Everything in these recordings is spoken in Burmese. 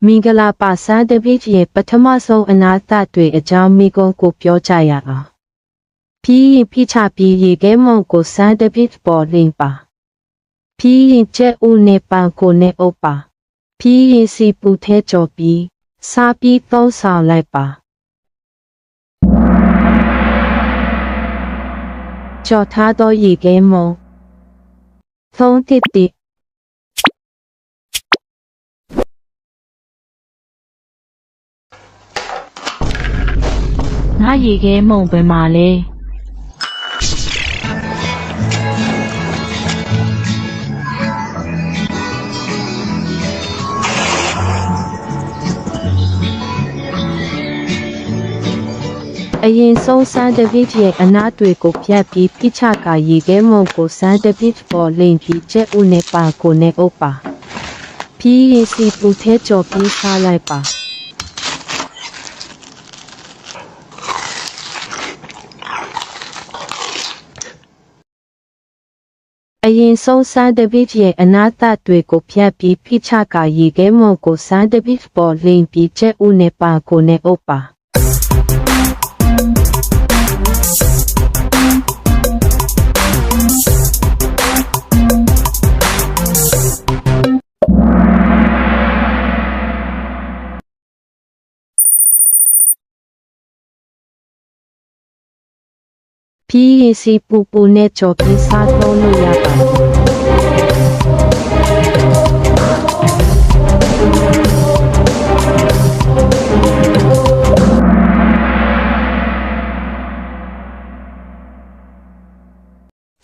မင်္ဂလာပါဆန်တပည့်ရဲ့ပထမဆုံးအနာသတွေအကြောင်းမိကုံးကိုပြောကြရအောင်ပြီးရင်ဖိချပြီးရေခဲမုံကိုဆန်တပည့်ပေါ်လင်းပါပြီးရင်ကျက်ဦးနဲ့ပန်ကိုနဲ့အုပ်ပါပြီးရင်စီပူထဲကြော်ပြီးစားပြီးသုံးဆောင်လိုက်ပါကြော်ထားသောရေခဲမုံသုံးတစ်တစ်ငါရေခဲမုံပဲမှာလဲအရင်ဆုံးဆန်တပည့်ရဲ့အနာတွေကိုဖြတ်ပြီးဖိချကရေခဲမုံကိုဆန်တပည့်ပေါ်လင်းပြီးကျက်ဦးနဲ့ပါကိုနဲ့အုပ်ပါပြီးရင်စီပူထဲကြော်ပြီးစားလိုက်ပါအရင်ဆုံးဆန်တပည့်ရဲ့အနာသတွေကိုဖြတ်ပြီးဖိချကရေခဲမုံကိုဆန်တပည့်ပေါ်လင်းပြီးကျက်ဦးနဲ့ပါကိုနဲ့အုပ်ပါပြီးရင်စီပူပူနဲ့ကြော်ပြီးစားသုံးလို့ရပါတယ်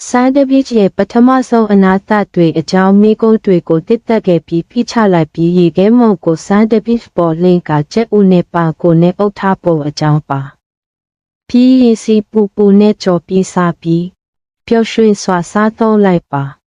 ဆန်တပည့်ရဲ့ပထမဆုံးအနာသတွေအကြောင်းမိကုံးတွေကိုတစ်သက်ခဲ့ပြီးဖိချလိုက်ပြီးရေခဲမုံကိုဆန်တပည့်ပေါ်လင်းကကျက်ဦးနဲ့ပါကိုနဲ့အုပ်ထားပုံအကြောင်းပါပြီးရင်စီပူပူနဲ့ကြော်ပြီးစားပြီးပျော်ရွှင်စွာစားသုံးလိုက်ပါ